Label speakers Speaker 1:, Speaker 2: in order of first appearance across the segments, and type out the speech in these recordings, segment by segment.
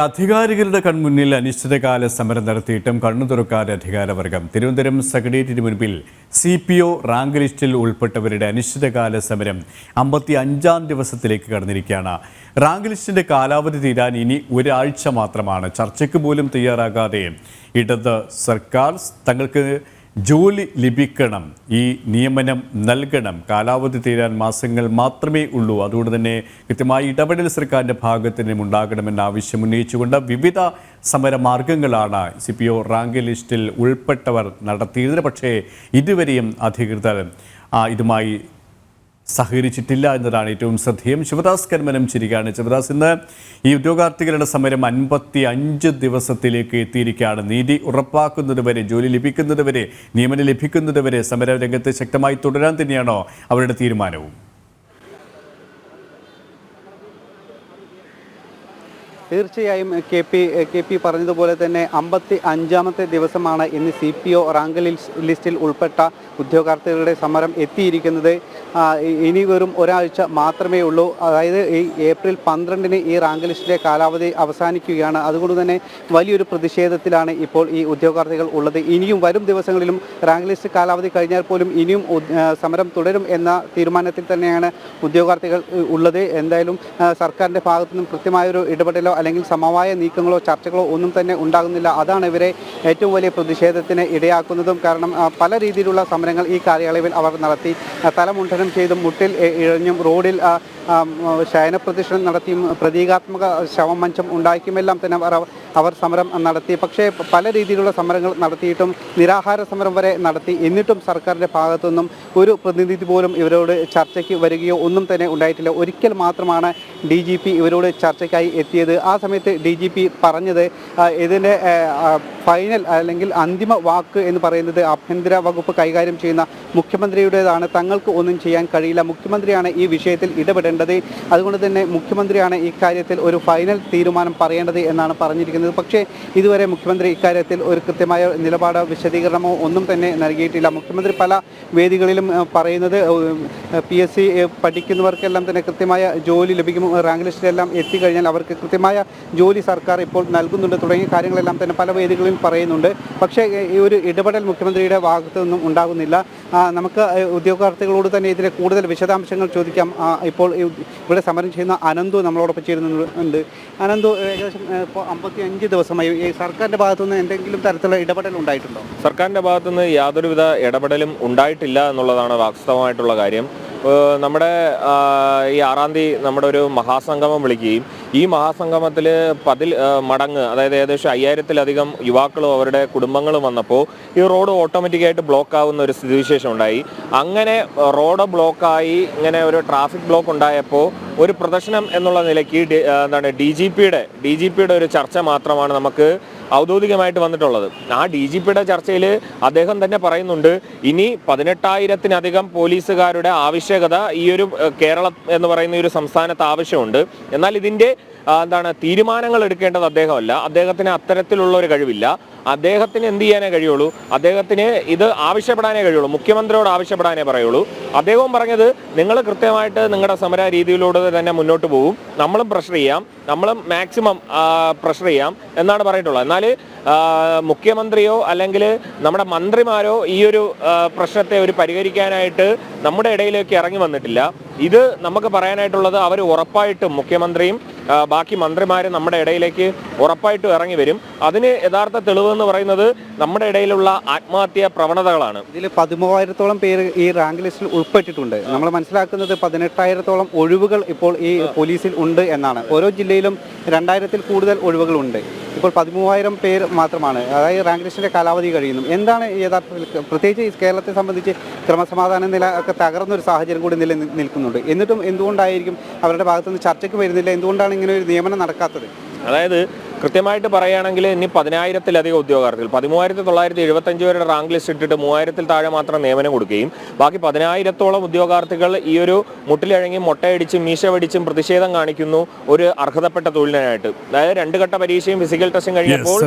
Speaker 1: അധികാരികളുടെ കൺമുന്നിൽ അനിശ്ചിതകാല സമരം നടത്തിയിട്ടും കണ്ണു തുറക്കാതെ അധികാരവർഗം. തിരുവനന്തപുരം സെക്രട്ടേറിയറ്റിന് മുൻപിൽ CPO റാങ്ക് ലിസ്റ്റിൽ ഉൾപ്പെട്ടവരുടെ അനിശ്ചിതകാല സമരം 55ാം ദിവസത്തിലേക്ക് കടന്നിരിക്കുകയാണ്. റാങ്ക് ലിസ്റ്റിന്റെ കാലാവധി തീരാൻ ഇനി ഒരാഴ്ച മാത്രമാണ്. ചർച്ചയ്ക്ക് പോലും തയ്യാറാകാതെ ഇടത് സർക്കാർ തങ്ങൾക്ക് ജോലി ലഭിക്കണം, ഈ നിയമനം നൽകണം, കാലാവധി തീരാൻ മാസങ്ങൾ മാത്രമേ ഉള്ളൂ, അതുകൊണ്ട് തന്നെ കൃത്യമായി ഇടപെടൽ സർക്കാരിൻ്റെ ഭാഗത്ത് നിന്നും ഉണ്ടാകണമെന്ന ആവശ്യം ഉന്നയിച്ചുകൊണ്ട് വിവിധ സമരമാർഗങ്ങളാണ് CPO റാങ്ക് ലിസ്റ്റിൽ ഉൾപ്പെട്ടവർ നടത്തിയത്. പക്ഷേ ഇതുവരെയും അധികൃതർ ഇതുമായി സഹകരിച്ചിട്ടില്ല എന്നതാണ് ഏറ്റവും ശ്രദ്ധേയം. ശിവദാസ് കർമ്മനം ചിരിക്കുകയാണ്. ശിവദാസ്, ഇന്ന് ഈ ഉദ്യോഗാർത്ഥികളുടെ സമരം 55 ദിവസത്തിലേക്ക് എത്തിയിരിക്കുകയാണ്. നീതി ഉറപ്പാക്കുന്നതുവരെ, ജോലി ലഭിക്കുന്നതുവരെ, നിയമനം ലഭിക്കുന്നതുവരെ സമരരംഗത്ത് ശക്തമായി തുടരാൻ തന്നെയാണോ അവരുടെ തീരുമാനവും?
Speaker 2: തീർച്ചയായും കെ പി പറഞ്ഞതുപോലെ തന്നെ 55ാമത്തെ ദിവസമാണ് ഇന്ന് CPO റാങ്ക് ലിസ്റ്റിൽ ഉൾപ്പെട്ട ഉദ്യോഗാർത്ഥികളുടെ സമരം എത്തിയിരിക്കുന്നത്. ഇനി വെറും ഒരാഴ്ച മാത്രമേ ഉള്ളൂ. അതായത് ഈ ഏപ്രിൽ 12-ന് ഈ റാങ്ക് ലിസ്റ്റിലെ കാലാവധി അവസാനിക്കുകയാണ്. അതുകൊണ്ട് തന്നെ വലിയൊരു പ്രതിഷേധത്തിലാണ് ഇപ്പോൾ ഈ ഉദ്യോഗാർത്ഥികൾ ഉള്ളത്. ഇനിയും വരും ദിവസങ്ങളിലും റാങ്ക് ലിസ്റ്റ് കാലാവധി കഴിഞ്ഞാൽ പോലും ഇനിയും സമരം തുടരും എന്ന തീരുമാനത്തിൽ തന്നെയാണ് ഉദ്യോഗാർത്ഥികൾ ഉള്ളത്. എന്തായാലും സർക്കാരിൻ്റെ ഭാഗത്തുനിന്നും കൃത്യമായൊരു ഇടപെടലോ അല്ലെങ്കിൽ സമവായ നീക്കങ്ങളോ ചർച്ചകളോ ഒന്നും തന്നെ ഉണ്ടാകുന്നില്ല. അതാണ് ഇവരെ ഏറ്റവും വലിയ പ്രതിഷേധത്തിന് ഇടയാക്കുന്നതും. കാരണം പല രീതിയിലുള്ള സമരങ്ങൾ ഈ കാലയളവിൽ അവർ നടത്തി. തലമുണ്ഠനം ചെയ്തും മുട്ടിൽ ഇഴഞ്ഞും റോഡിൽ ശയനപ്രദർശനം നടത്തിയും പ്രതീകാത്മക ശവമഞ്ചം ഉണ്ടാക്കിയുമെല്ലാം തന്നെ അവർ സമരം നടത്തി. പക്ഷേ പല രീതിയിലുള്ള സമരങ്ങൾ നടത്തിയിട്ടും നിരാഹാര സമരം വരെ നടത്തി. എന്നിട്ടും സർക്കാരിൻ്റെ ഭാഗത്തുനിന്നും ഒരു പ്രതിനിധി പോലും ഇവരോട് ചർച്ചയ്ക്ക് വരികയോ ഒന്നും തന്നെ ഉണ്ടായിട്ടില്ല. ഒരിക്കൽ മാത്രമാണ് DGP ഇവരോട് ചർച്ചയ്ക്കായി എത്തിയത്. ആ സമയത്ത് DGP പറഞ്ഞത് ഇതിൻ്റെ ഫൈനൽ അല്ലെങ്കിൽ അന്തിമ വാക്ക് എന്ന് പറയുന്നത് ആഭ്യന്തര വകുപ്പ് കൈകാര്യം ചെയ്യുന്ന മുഖ്യമന്ത്രിയുടേതാണ്. തങ്ങൾക്ക് ഒന്നും ചെയ്യാൻ കഴിയില്ല. മുഖ്യമന്ത്രിയാണ് ഈ വിഷയത്തിൽ ഇടപെടേണ്ടത്. അതുകൊണ്ട് തന്നെ മുഖ്യമന്ത്രിയാണ് ഇക്കാര്യത്തിൽ ഒരു ഫൈനൽ തീരുമാനം പറയേണ്ടത് എന്നാണ് പറഞ്ഞിരിക്കുന്നത്. പക്ഷേ ഇതുവരെ മുഖ്യമന്ത്രി ഇക്കാര്യത്തിൽ ഒരു കൃത്യമായ നിലപാടോ വിശദീകരണമോ ഒന്നും തന്നെ നൽകിയിട്ടില്ല. മുഖ്യമന്ത്രി പല വേദികളിലും പറയുന്നത് PSC പഠിക്കുന്നവർക്കെല്ലാം തന്നെ കൃത്യമായ ജോലി ലഭിക്കും, റാങ്ക് ലിസ്റ്റിലെല്ലാം എത്തിക്കഴിഞ്ഞാൽ അവർക്ക് കൃത്യമായ ജോലി സർക്കാർ ഇപ്പോൾ നൽകുന്നുണ്ട് തുടങ്ങിയ കാര്യങ്ങളെല്ലാം തന്നെ പല വേദികളിലും പറയുന്നുണ്ട്. പക്ഷേ ഈ ഒരു ഇടപെടൽ മുഖ്യമന്ത്രിയുടെ ഭാഗത്തു നിന്നും ഉണ്ടാകുന്നില്ല. നമുക്ക് ഉദ്യോഗാർത്ഥികളോട് തന്നെ ഇതിലെ കൂടുതൽ വിശദാംശങ്ങൾ ചോദിക്കാം. ഇപ്പോൾ ഇവിടെ സമരം ചെയ്യുന്ന അനന്തു നമ്മളോടൊപ്പം ചേരുന്നുണ്ട്. അനന്തു, ഏകദേശം ഇപ്പോൾ 55 ദിവസമായി ഈ സർക്കാരിൻ്റെ ഭാഗത്തുനിന്ന് എന്തെങ്കിലും തരത്തിലുള്ള ഇടപെടൽ ഉണ്ടായിട്ടുണ്ടോ?
Speaker 3: സർക്കാരിൻ്റെ ഭാഗത്തുനിന്ന് യാതൊരുവിധ ഇടപെടലും ഉണ്ടായിട്ടില്ല എന്നുള്ളതാണ് വാസ്തവമായിട്ടുള്ള കാര്യം. നമ്മുടെ ഈ 6-ാം തീയതി നമ്മുടെ ഒരു മഹാസംഗമം വിളിക്കുകയും ഈ മഹാസംഗമത്തിൽ 10 മടങ്ങ്, അതായത് ഏകദേശം 5000-ത്തിലധികം യുവാക്കളും അവരുടെ കുടുംബങ്ങളും വന്നപ്പോൾ ഈ റോഡ് ഓട്ടോമാറ്റിക്കായിട്ട് ബ്ലോക്ക് ആവുന്ന ഒരു സ്ഥിതിവിശേഷം ഉണ്ടായി. അങ്ങനെ റോഡ് ബ്ലോക്കായി ഇങ്ങനെ ഒരു ട്രാഫിക് ബ്ലോക്ക് ഉണ്ടായപ്പോൾ ഒരു പ്രദർശനം എന്നുള്ള നിലയ്ക്ക് DGPയുടെ ഒരു ചർച്ച മാത്രമാണ് നമുക്ക് ഔദ്യോഗികമായിട്ട് വന്നിട്ടുള്ളത്. ആ DGPയുടെ ചർച്ചയിൽ അദ്ദേഹം തന്നെ പറയുന്നുണ്ട്, ഇനി 18,000-ത്തിലധികം പോലീസുകാരുടെ ആവശ്യകത ഈ ഒരു കേരളം എന്ന് പറയുന്ന ഒരു സംസ്ഥാനത്ത് ആവശ്യമുണ്ട്. എന്നാൽ ഇതിൻ്റെ തീരുമാനങ്ങൾ എടുക്കേണ്ടത് അദ്ദേഹമല്ല. അദ്ദേഹത്തിന് അത്തരത്തിലുള്ള ഒരു കഴിവില്ല. അദ്ദേഹത്തിന് എന്ത് ചെയ്യാനേ കഴിയുള്ളൂ? അദ്ദേഹത്തിന് ഇത് ആവശ്യപ്പെടാനേ കഴിയുള്ളൂ, മുഖ്യമന്ത്രിയോട് ആവശ്യപ്പെടാനേ പറയുള്ളൂ. അദ്ദേഹവും പറഞ്ഞത്, നിങ്ങൾ കൃത്യമായിട്ട് നിങ്ങളുടെ സമര രീതിയിലൂടെ തന്നെ മുന്നോട്ട് പോകും, നമ്മളും പ്രഷർ ചെയ്യാം, നമ്മളും മാക്സിമം പ്രഷർ ചെയ്യാം എന്നാണ് പറഞ്ഞിട്ടുള്ളത്. എന്നാൽ മുഖ്യമന്ത്രിയോ അല്ലെങ്കിൽ നമ്മുടെ മന്ത്രിമാരോ ഈ ഒരു പ്രശ്നത്തെ പരിഹരിക്കാനായിട്ട് നമ്മുടെ ഇടയിലേക്ക് ഇറങ്ങി വന്നിട്ടില്ല. ഇത് നമുക്ക് പറയാനായിട്ടുള്ളത്, അവർ ഉറപ്പായിട്ടും മുഖ്യമന്ത്രിയും ബാക്കി മന്ത്രിമാരും നമ്മുടെ ഇടയിലേക്ക് ഉറപ്പായിട്ടും ഇറങ്ങി വരും. അതിന് യഥാർത്ഥ തെളിവെന്ന് പറയുന്നത് നമ്മുടെ ഇടയിലുള്ള ആത്മഹത്യാ പ്രവണതകളാണ്.
Speaker 2: ഇതിൽ 13,000-ത്തോളം പേര് ഈ റാങ്ക് ലിസ്റ്റിൽ ഉൾപ്പെട്ടിട്ടുണ്ട്. നമ്മൾ മനസ്സിലാക്കുന്നത് 18,000-ത്തോളം ഒഴിവുകൾ ഇപ്പോൾ ഈ പോലീസിൽ ഉണ്ട് എന്നാണ്. ഓരോ ജില്ലയിലും 2000-ത്തിൽ കൂടുതൽ ഒഴിവുകളുണ്ട്. ഇപ്പോൾ 13,000 പേര് മാത്രമാണ്, അതായത് റാങ്ക് ലിസ്റ്റിൻ്റെ കാലാവധി കഴിയുന്നു. എന്താണ് യഥാർത്ഥത്തിൽ, പ്രത്യേകിച്ച് ഈ കേരളത്തെ സംബന്ധിച്ച് ക്രമസമാധാന നില ഒക്കെ തകർന്നൊരു സാഹചര്യം കൂടി നിലനിൽക്കുന്നുണ്ട്. എന്നിട്ടും എന്തുകൊണ്ടായിരിക്കും അവരുടെ ഭാഗത്തുനിന്ന് ചർച്ചയ്ക്ക് വരുന്നില്ല? എന്തുകൊണ്ടാണ് ഇങ്ങനെ ഒരു നിയമനം നടക്കാത്തത്?
Speaker 3: അതായത് കൃത്യമായിട്ട് പറയുകയാണെങ്കിൽ ഇനി 10,000-ത്തിലധികം ഉദ്യോഗാർത്ഥികൾ, 13,975 പേരുടെ റാങ്ക് ലിസ്റ്റ് ഇട്ടിട്ട് 3,000-ൽ താഴെ മാത്രം നിയമനം കൊടുക്കുകയും ബാക്കി 10,000-ത്തോളം ഉദ്യോഗാർത്ഥികൾ ഈ ഒരു മുട്ടിലിഴങ്ങി മൊട്ടയടിച്ചും മീശ വടിച്ചും പ്രതിഷേധം കാണിക്കുന്നു ഒരു അർഹതപ്പെട്ട തൊഴിലിനായിട്ട്. അതായത് 2 ഘട്ട പരീക്ഷയും ഫിസിക്കൽ ടെസ്റ്റും കഴിഞ്ഞപ്പോൾ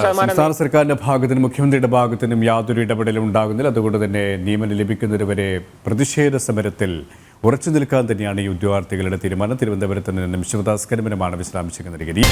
Speaker 1: സംസ്ഥാന സർക്കാരിന്റെ ഭാഗത്തിനും മുഖ്യമന്ത്രിയുടെ ഭാഗത്തിനും യാതൊരു ഇടപെടലും ഉണ്ടാകുന്നില്ല. അതുകൊണ്ട് തന്നെ നിയമനം ലഭിക്കുന്നതുവരെ പ്രതിഷേധ സമരത്തിൽ ഉറച്ചു നിൽക്കാൻ തന്നെയാണ് ഈ ഉദ്യോഗാർത്ഥികളുടെ തീരുമാനം. തിരുവനന്തപുരത്ത് നിന്നും ശിവദാസ് കരിമനമാണ് വിശദാംശങ്ങൾ നൽകിയത്.